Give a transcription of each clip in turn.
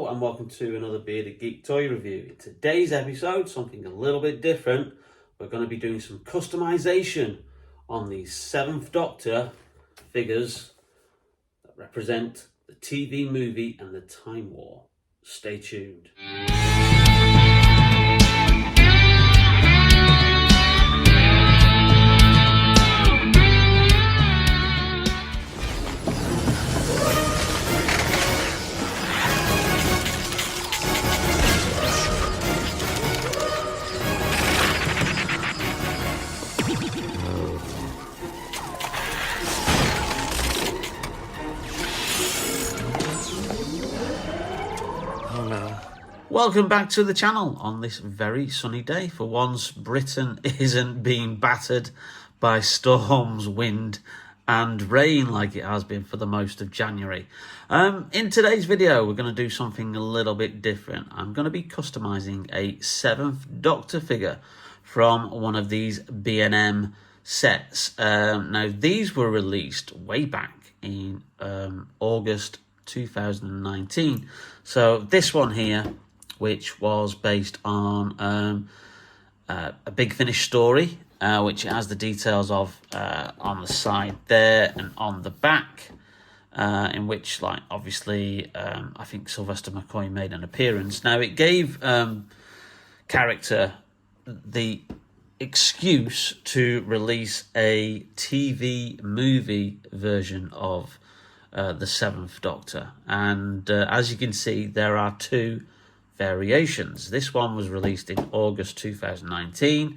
and welcome to another Bearded Geek toy review. In today's episode, something a little bit different. We're going to be doing some customization on these 7th Doctor figures that represent the TV movie and the Time War. Stay tuned. Welcome back to the channel on this very sunny day. For once, Britain isn't being battered by storms, wind and rain like it has been for the most of January. In today's video, we're going to do something a little bit different. I'm going to be customizing a 7th Doctor figure from one of these B&M sets. Now, these were released way back in August 2019. So this one here, which was based on a Big Finish story, which has the details of on the side there and on the back, in which, like, obviously, I think Sylvester McCoy made an appearance. Now, it gave character the excuse to release a TV movie version of the 7th Doctor. And as you can see, there are two variations. This one was released in August 2019.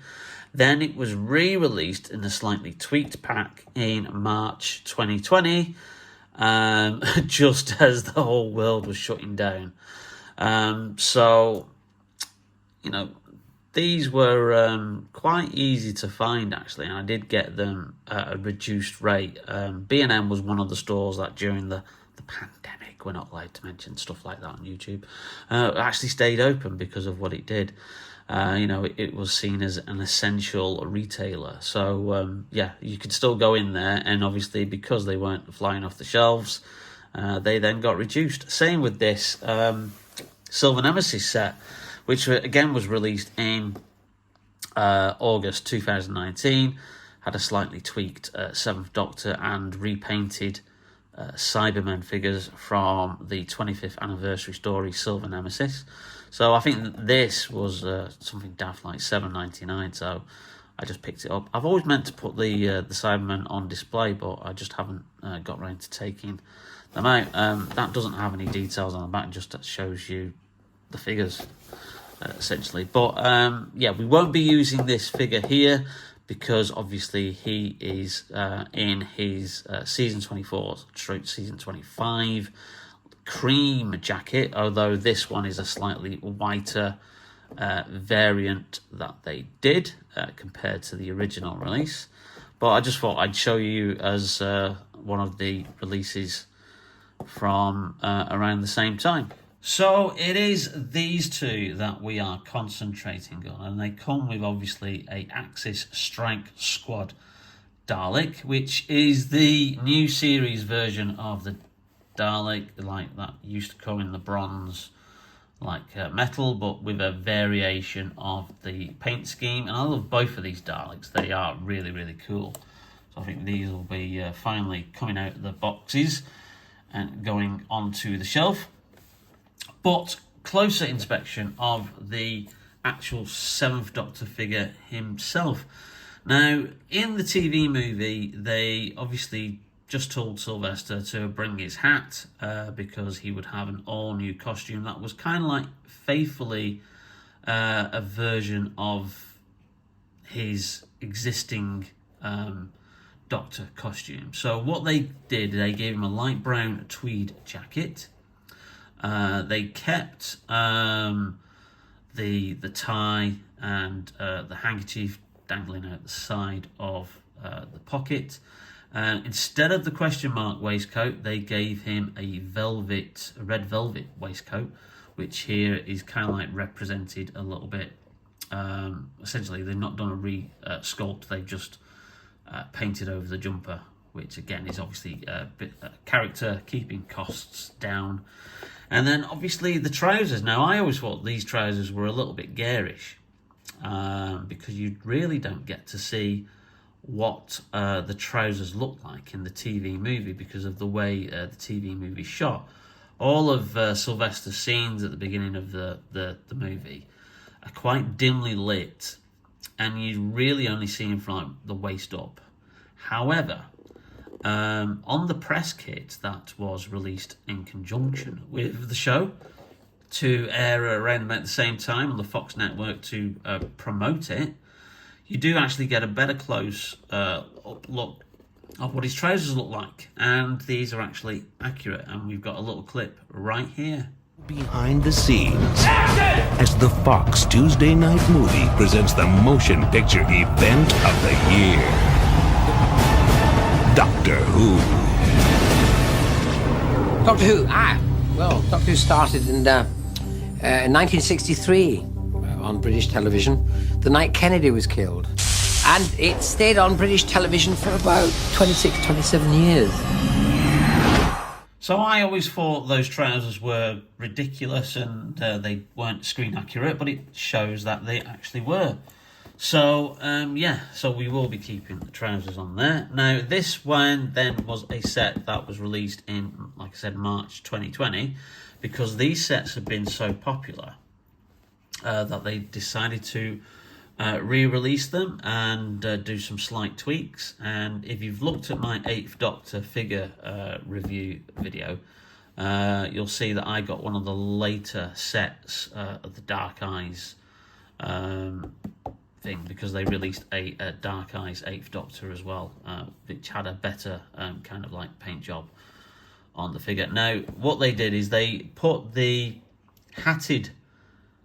Then it was re-released in a slightly tweaked pack in March 2020, just as the whole world was shutting down. So, you know, these were quite easy to find, actually, and I did get them at a reduced rate. B&M was one of the stores that during the pandemic, we're not allowed to mention stuff like that on YouTube, actually stayed open because of what it did. You know, it was seen as an essential retailer. So, yeah, you could still go in there, and obviously because they weren't flying off the shelves, they then got reduced. Same with this Silver Nemesis set, which again was released in August 2019, had a slightly tweaked 7th Doctor and repainted Cybermen figures from the 25th anniversary story Silver Nemesis. So I think this was something daft like $7.99, so I just picked it up. I've always meant to put the Cybermen on display, but I just haven't got around to taking them out. That doesn't have any details on the back, just shows you the figures essentially. But yeah, we won't be using this figure here because obviously he is in his season 24 stroke season 25 cream jacket, although this one is a slightly whiter variant that they did compared to the original release. But I just thought I'd show you as one of the releases from around the same time. So it is these two that we are concentrating on, and they come with obviously a Axis Strike Squad Dalek, which is the new series version of the Dalek, like that used to come in the bronze like metal, but with a variation of the paint scheme. And I love both of these Daleks. They are really, really cool. So I think these will be finally coming out of the boxes and going onto the shelf. But closer inspection of the actual 7th Doctor figure himself. Now, in the TV movie, they obviously just told Sylvester to bring his hat because he would have an all-new costume that was kind of like faithfully a version of his existing Doctor costume. So what they did, they gave him a light brown tweed jacket. They kept the tie and the handkerchief dangling out the side of the pocket. Instead of the question mark waistcoat, they gave him a red velvet waistcoat, which here is kind of like represented a little bit. Essentially, they've not done a re-sculpt, they've just painted over the jumper, which again is obviously a bit character, keeping costs down. And then obviously the trousers. Now I always thought these trousers were a little bit garish, because you really don't get to see what the trousers look like in the TV movie because of the way the TV movie shot. All of Sylvester's scenes at the beginning of the movie are quite dimly lit, and you really only see him from like the waist up. However, on the press kit that was released in conjunction with the show to air around about the same time on the Fox network to promote it, you do actually get a better close up look of what his trousers look like, and these are actually accurate, and we've got a little clip right here. Behind the scenes, as the Fox Tuesday Night Movie presents the motion picture event of the year, Doctor Who. Doctor Who? Well, Doctor Who started in 1963 on British television, the night Kennedy was killed. And it stayed on British television for about 26, 27 years. So I always thought those trousers were ridiculous and they weren't screen accurate, but it shows that they actually were. So, so we will be keeping the trousers on there. Now, this one then was a set that was released in, like I said, March 2020, because these sets have been so popular that they decided to re-release them and do some slight tweaks. And if you've looked at my 8th Doctor figure review video, you'll see that I got one of the later sets of the Dark Eyes thing, because they released a Dark Eyes 8th Doctor as well, which had a better kind of like paint job on the figure. Now, what they did is they put the hatted,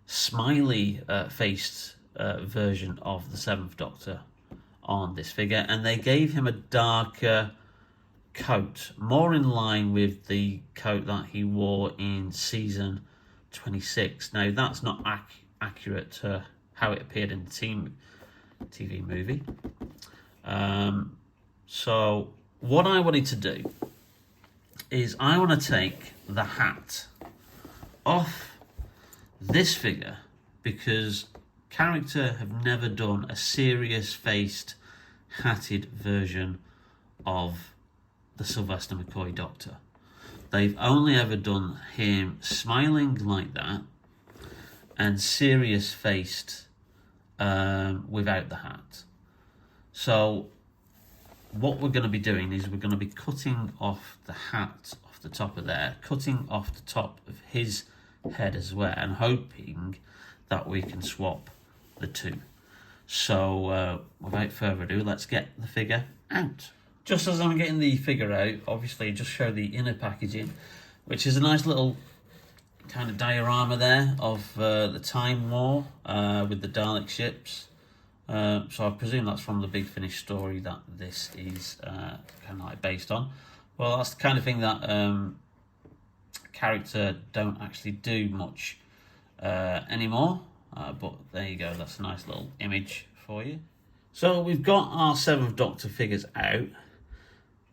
smiley faced version of the 7th Doctor on this figure, and they gave him a darker coat, more in line with the coat that he wore in season 26. Now, that's not accurate to how it appeared in the TV movie. So what I wanted to do is I want to take the hat off this figure, because character have never done a serious faced hatted version of the Sylvester McCoy Doctor. They've only ever done him smiling like that and serious faced without the hat. So what we're going to be doing is we're going to be cutting off the hat off the top of there, cutting off the top of his head as well, and hoping that we can swap the two. So without further ado, let's get the figure out. Just as I'm getting the figure out, obviously just show the inner packaging, which is a nice little kind of diorama there of the Time War with the Dalek ships. So I presume that's from the Big Finish story that this is kind of like based on. Well, that's the kind of thing that character don't actually do much anymore. But there you go, that's a nice little image for you. So we've got our 7th Doctor figures out,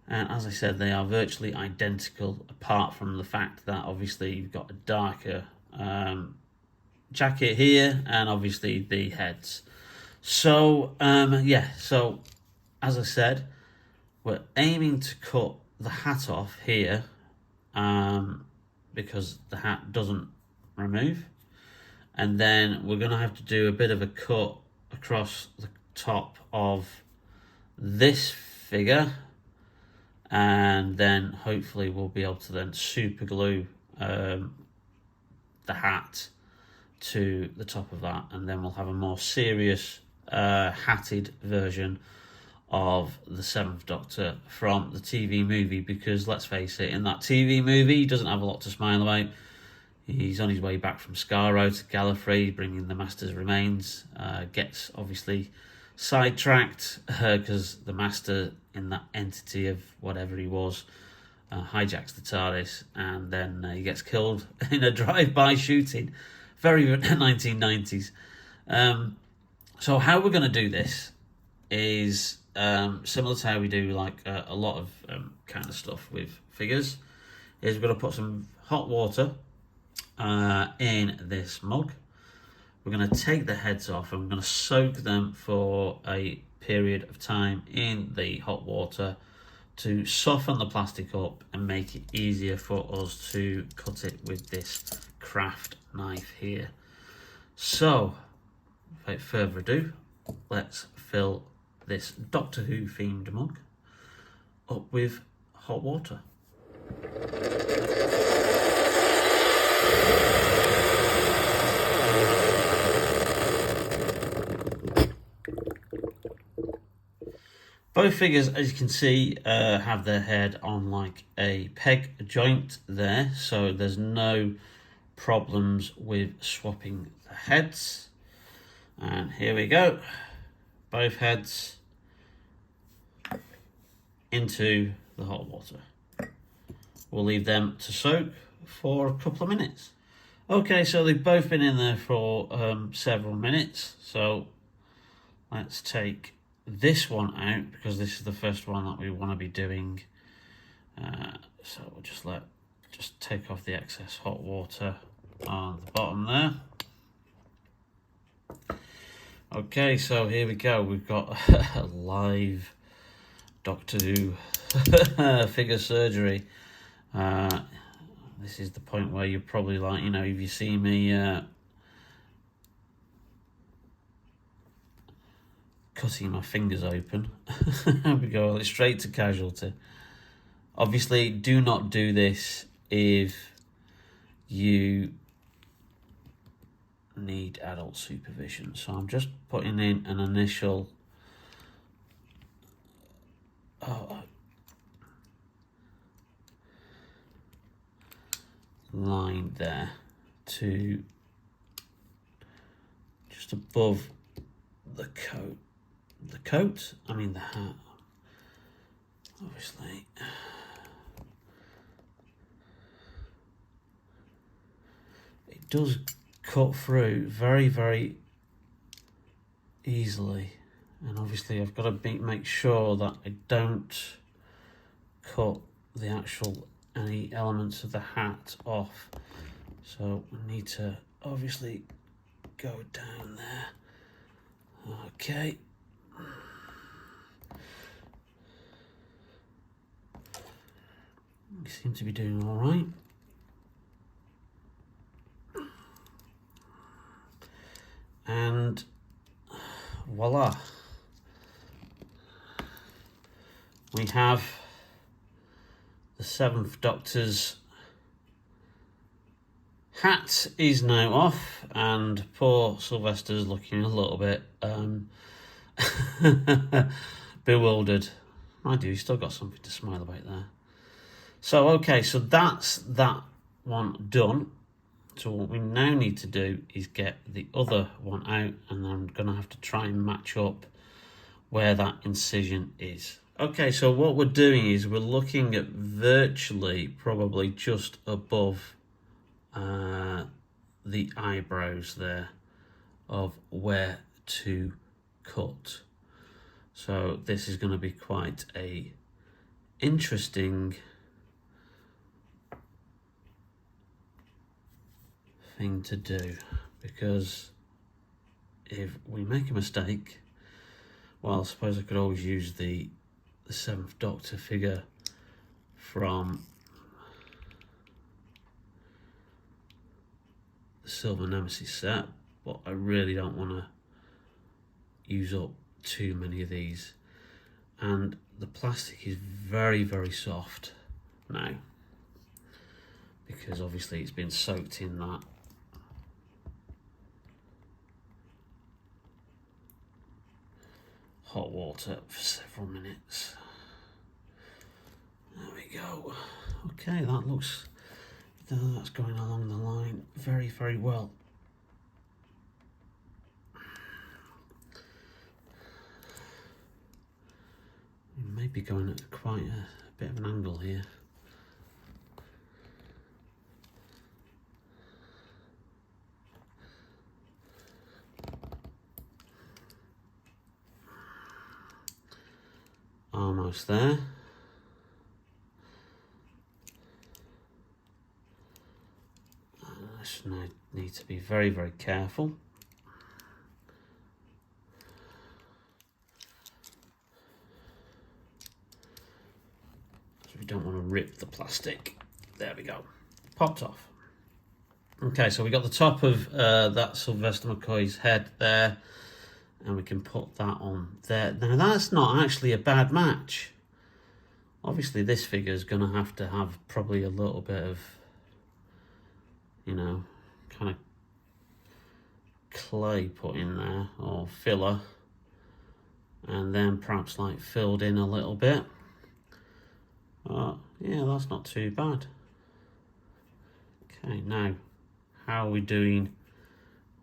and as I said, they are virtually identical, apart from the fact that obviously you've got a darker jacket here, and obviously the heads. So so as I said, we're aiming to cut the hat off here, because the hat doesn't remove. And then we're going to have to do a bit of a cut across the top of this figure, and then hopefully we'll be able to then super glue the hat to the top of that, and then we'll have a more serious hatted version of the 7th Doctor from the TV movie, because let's face it, in that TV movie he doesn't have a lot to smile about. He's on his way back from Skaro to Gallifrey, bringing the Master's remains. Gets obviously sidetracked because the Master, in that entity of whatever he was, hijacks the TARDIS, and then he gets killed in a drive-by shooting. Very 1990s. So how we're going to do this is similar to how we do like a lot of kind of stuff with figures. Is we're going to put some hot water in this mug. We're going to take the heads off and we're going to soak them for a period of time in the hot water to soften the plastic up and make it easier for us to cut it with this craft knife here. So, without further ado, let's fill this Doctor Who themed mug up with hot water. Both figures, as you can see, have their head on like a peg joint there, so there's no problems with swapping the heads. And here we go, both heads into the hot water. We'll leave them to soak for a couple of minutes. Okay, so they've both been in there for several minutes, so let's take this one out because this is the first one that we want to be doing. So we'll just take off the excess hot water on the bottom there. Okay, so here we go. We've got a live Doctor Who figure surgery. This is the point where you're probably like, you know, if you see me cutting my fingers open, we go straight to casualty. Obviously, do not do this if you need adult supervision. So I'm just putting in an initial line there to just above the coat. I mean the hat, obviously. It does cut through very, very easily, and obviously I've got to make sure that I don't cut the actual any elements of the hat off. So I need to obviously go down there. Okay. You seem to be doing all right. And voila. We have the Seventh Doctor's hat is now off, and poor Sylvester's looking a little bit bewildered. I do, he's still got something to smile about there. So, okay, so that's that one done. So what we now need to do is get the other one out, and I'm going to have to try and match up where that incision is. Okay, so what we're doing is we're looking at virtually probably just above the eyebrows there of where to cut. So this is going to be quite a interesting thing to do, because if we make a mistake, well, I suppose I could always use the Seventh Doctor figure from the Silver Nemesis set, but I really don't want to use up too many of these, and the plastic is very, very soft now because obviously it's been soaked in that hot water for several minutes. There we go. Okay, that's going along the line very, very well. We may be going at quite a bit of an angle here. Almost there. Let's I need to be very, very careful. So we don't want to rip the plastic. There we go. Popped off. Okay, so we got the top of that Sylvester McCoy's head there, and we can put that on there. Now that's not actually a bad match. Obviously this figure is going to have probably a little bit of, you know, kind of clay put in there, or filler, and then perhaps like filled in a little bit. Yeah, that's not too bad. Okay, now how are we doing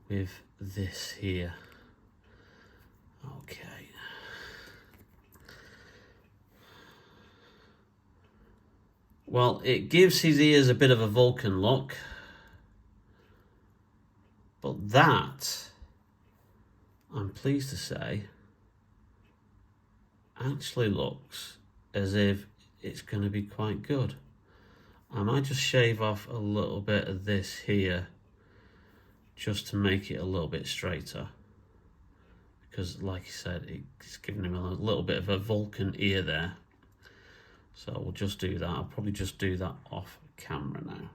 with this here? Okay. Well, it gives his ears a bit of a Vulcan look, but that, I'm pleased to say, actually looks as if it's going to be quite good. I might just shave off a little bit of this here just to make it a little bit straighter, because like I said, it's giving him a little bit of a Vulcan ear there. So we'll just do that. I'll probably just do that off camera now.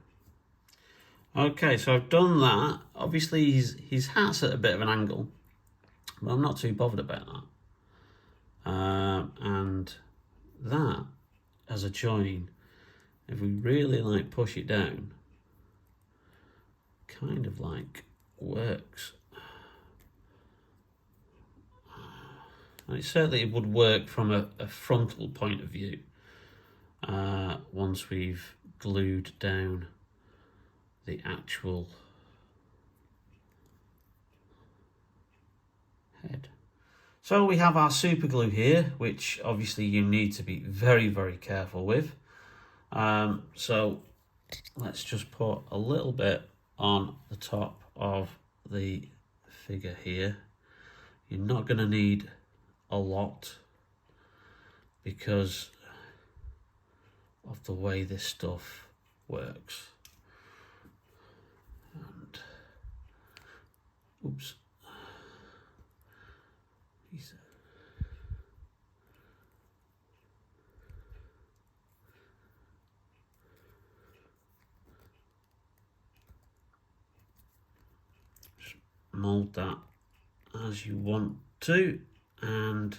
Okay, so I've done that. Obviously his hat's at a bit of an angle, but I'm not too bothered about that. And that as a join, if we really like push it down, kind of like works. And it certainly would work from a frontal point of view once we've glued down the actual head. So we have our super glue here, which obviously you need to be very, very careful with. So let's just put a little bit on the top of the figure here. You're not going to need a lot because of the way this stuff works. And oops. Just mold that as you want to, and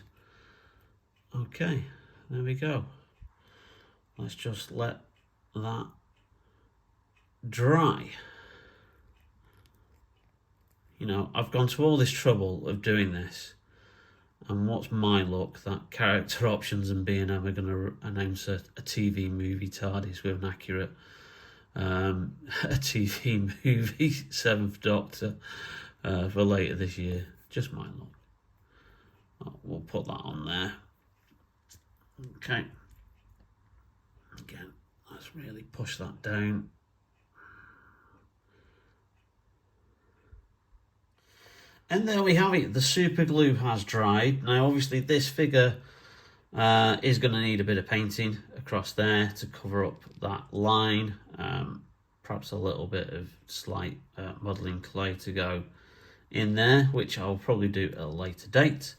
okay, there we go. Let's just let that dry. You know, I've gone to all this trouble of doing this, and what's my luck that Character Options and B&M are going to announce a TV movie TARDIS with an accurate a TV movie 7th Doctor for later this year. Just my luck. We'll put that on there. Okay. Again, let's really push that down. And there we have it. The super glue has dried. Now, obviously, this figure is going to need a bit of painting across there to cover up that line. Perhaps a little bit of slight modelling clay to go in there, which I'll probably do at a later date.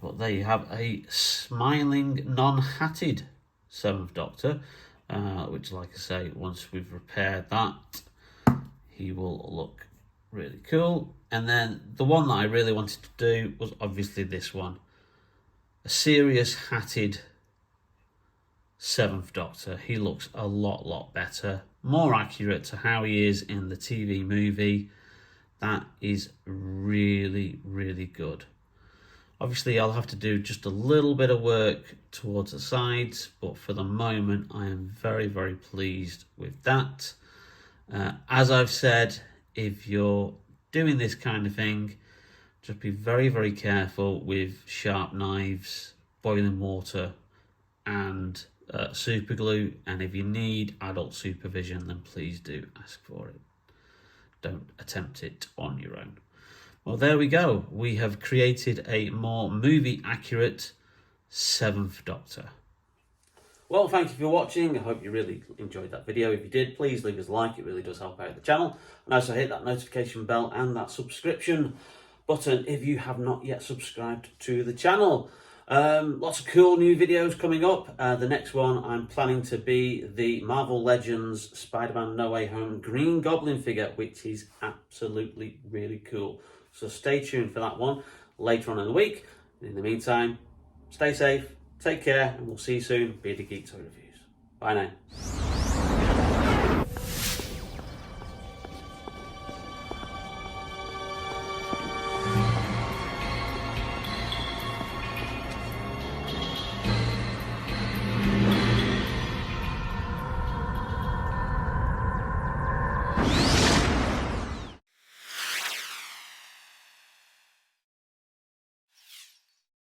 But there you have a smiling, non-hatted 7th Doctor, which, like I say, once we've repaired that, he will look really cool. And then the one that I really wanted to do was obviously this one, a serious hatted 7th Doctor. He looks a lot better, more accurate to how he is in the TV movie. That is really good. Obviously, I'll have to do just a little bit of work towards the sides, but for the moment, I am very pleased with that. As I've said, if you're doing this kind of thing, just be very careful with sharp knives, boiling water, and super glue. And if you need adult supervision, then please do ask for it. Don't attempt it on your own. Well, there we go. We have created a more movie accurate 7th Doctor. Well, thank you for watching. I hope you really enjoyed that video. If you did, please leave us a like. It really does help out the channel. And also hit that notification bell and that subscription button if you have not yet subscribed to the channel. Lots of cool new videos coming up. The next one I'm planning to be the Marvel Legends Spider-Man No Way Home Green Goblin figure, which is absolutely really cool. So stay tuned for that one later on in the week. In the meantime, stay safe, take care, and we'll see you soon. Bearded Geek Toy Reviews. Bye now.